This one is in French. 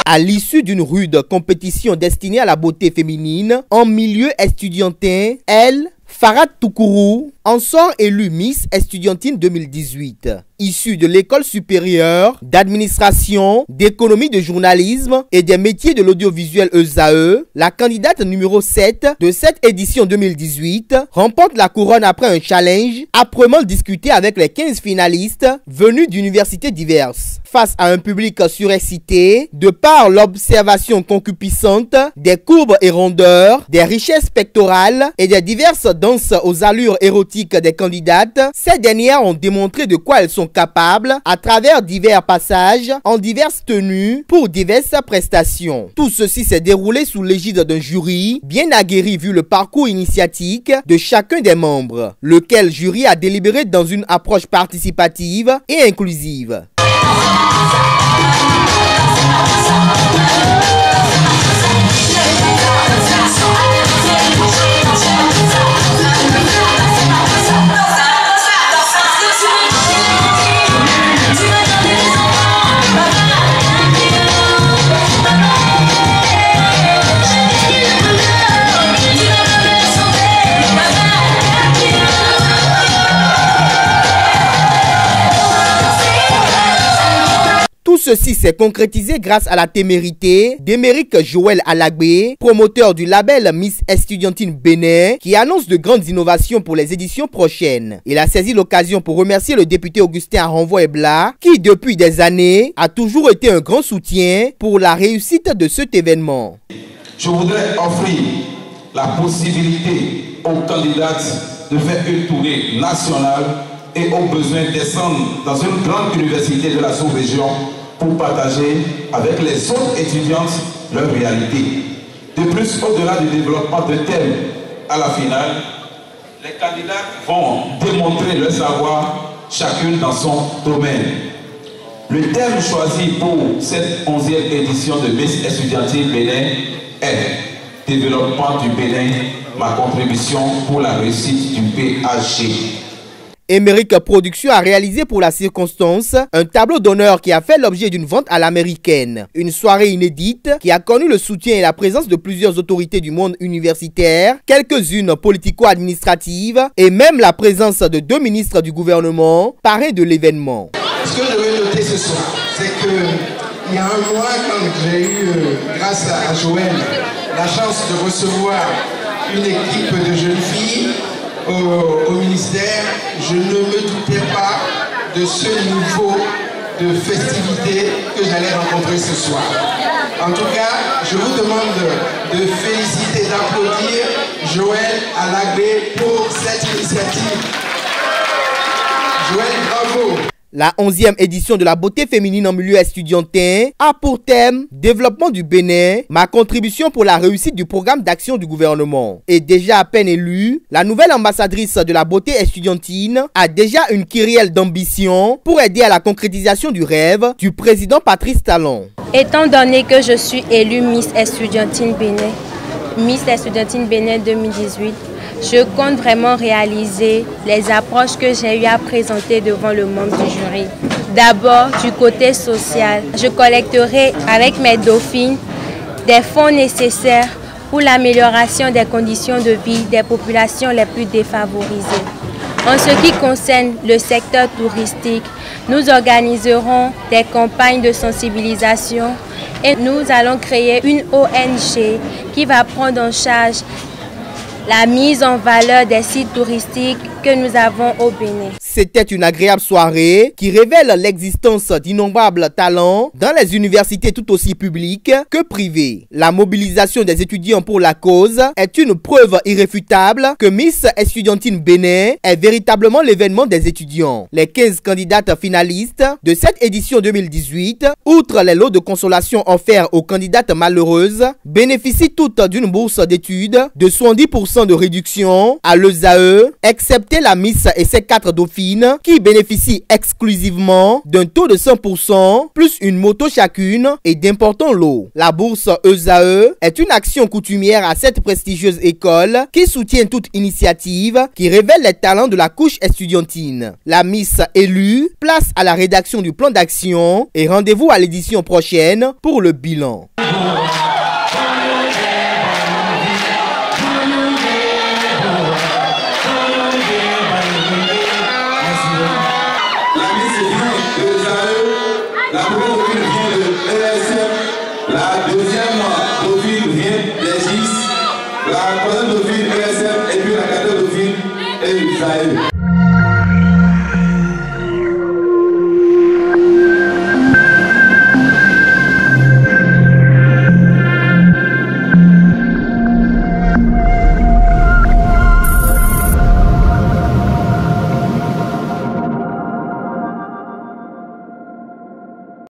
À l'issue d'une rude compétition destinée à la beauté féminine en milieu estudiantin, Farhat Toukourou en sort élue Miss Estudiantine 2018. Issue de l'école supérieure d'administration, d'économie de journalisme et des métiers de l'audiovisuel ESAE, la candidate numéro 7 de cette édition 2018 remporte la couronne après un challenge âprement discuté avec les 15 finalistes venus d'universités diverses. Face à un public surexcité, de par l'observation concupiscente des courbes et rondeurs, des richesses pectorales et des diverses danses aux allures érotiques des candidates, ces dernières ont démontré de quoi elles sont capables à travers divers passages en diverses tenues pour diverses prestations. Tout ceci s'est déroulé sous l'égide d'un jury bien aguerri vu le parcours initiatique de chacun des membres, lequel jury a délibéré dans une approche participative et inclusive. Tout ceci s'est concrétisé grâce à la témérité d'Émeric Joël Alagbé, promoteur du label Miss Estudiantine Bénin, qui annonce de grandes innovations pour les éditions prochaines. Il a saisi l'occasion pour remercier le député Augustin Aranvo-Ebla, qui depuis des années a toujours été un grand soutien pour la réussite de cet événement. Je voudrais offrir la possibilité aux candidates de faire une tournée nationale et au besoin descendre dans une grande université de la sous-région pour partager avec les autres étudiantes leur réalité. De plus, au-delà du développement de thèmes à la finale, les candidats vont démontrer leur savoir chacune dans son domaine. Le thème choisi pour cette 11e édition de Miss Estudiantine Bénin est « Développement du Bénin, ma contribution pour la réussite du PHG ». Émeric Production a réalisé pour la circonstance un tableau d'honneur qui a fait l'objet d'une vente à l'américaine. Une soirée inédite qui a connu le soutien et la présence de plusieurs autorités du monde universitaire, quelques-unes politico-administratives et même la présence de 2 ministres du gouvernement parrains de l'événement. Ce que je veux noter ce soir, c'est qu'il y a un mois, quand j'ai eu, grâce à Joël, la chance de recevoir une équipe de jeunes filles au ministère, je ne me doutais pas de ce niveau de festivité que j'allais rencontrer ce soir. En tout cas, je vous demande de féliciter, d'applaudir Joël Alagbé pour cette initiative. Joël, bravo! La 11e édition de la beauté féminine en milieu estudiantin a pour thème « Développement du Bénin, ma contribution pour la réussite du programme d'action du gouvernement ». Et déjà à peine élue, la nouvelle ambassadrice de la beauté estudiantine a déjà une kyrielle d'ambition pour aider à la concrétisation du rêve du président Patrice Talon. Étant donné que je suis élue Miss Estudiantine Bénin, Miss Estudiantine Bénin 2018, je compte vraiment réaliser les approches que j'ai eu à présenter devant le membre du jury. D'abord, du côté social, je collecterai avec mes dauphines des fonds nécessaires pour l'amélioration des conditions de vie des populations les plus défavorisées. En ce qui concerne le secteur touristique, nous organiserons des campagnes de sensibilisation et nous allons créer une ONG qui va prendre en charge la mise en valeur des sites touristiques que nous avons au Bénin. C'était une agréable soirée qui révèle l'existence d'innombrables talents dans les universités tout aussi publiques que privées. La mobilisation des étudiants pour la cause est une preuve irréfutable que Miss Estudiantine Bénin est véritablement l'événement des étudiants. Les 15 candidates finalistes de cette édition 2018, outre les lots de consolation offerts aux candidates malheureuses, bénéficient toutes d'une bourse d'études de 70% de réduction à l'ESAE, excepté la Miss et ses 4 dauphines Dauphines qui bénéficient exclusivement d'un taux de 100%, plus une moto chacune et d'importants lots. La bourse ESAE est une action coutumière à cette prestigieuse école qui soutient toute initiative qui révèle les talents de la couche estudiantine. La Miss élue place à la rédaction du plan d'action et rendez-vous à l'édition prochaine pour le bilan. La première profil vient de ESM, la deuxième profil vient des GIS, la troisième profil ESM et puis la quatrième profil ESAE.